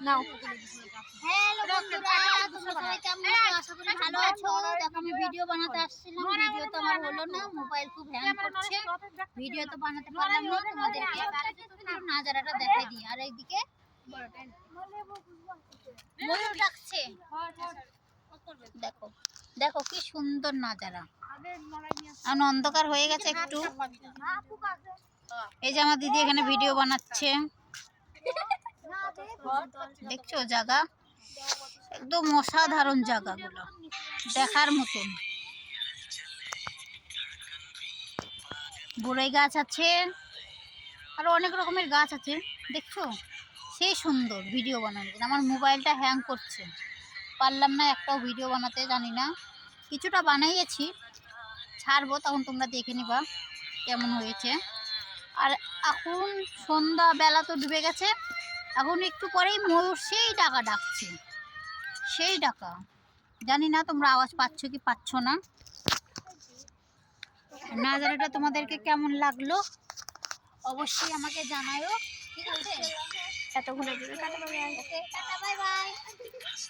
নাও। Hello বন্ধুরা, তোমরা সবাই কেমন আছো? আশা করি ভালো আছো। দেখো আমি ভিডিও বানাতে আসছিলাম, ভিডিও তো আমার হলো না, মোবাইল খুব হ্যাং করছে, ভিডিও তো বানাতে পারলাম না। তোমাদেরকে একটু নাজারাটা দেখাই দিই। আর এইদিকে ময়ূর ডাকছে, দেখো দেখো কি সুন্দর নাজারা। আর অন্ধকার হয়ে গেছে একটু। এই যে আমার দিদি এখানে ভিডিও বানাচ্ছে, দেখছো জায়গা একদম অসাধারণ, জায়গাগুলো দেখার মতন। বড়ই গাছ আছে, আরো অনেক রকমের গাছ আছে, দেখছো সেই সুন্দর ভিডিও বানানোর জন্য। আমার মোবাইলটা হ্যাং করছে, পারলাম না একটাও ভিডিও বানাতে, জানি না। কিছুটা বানাইয়েছি, ছাড়বো তখন তোমরা দেখে নিবা কেমন হয়েছে। আর এখন সন্ধ্যা বেলা তো ডুবে গেছে, এখন একটু পরেই ময়ূর সেই ডাকা ডাকছে, সেই ডাকা। জানি না তোমরা আওয়াজ পাচ্ছ কি পাচ্ছ না। নাজারাটা তোমাদেরকে কেমন লাগলো অবশ্যই আমাকে জানাও, ঠিক আছে? এতক্ষণে টাটা বাই বাই।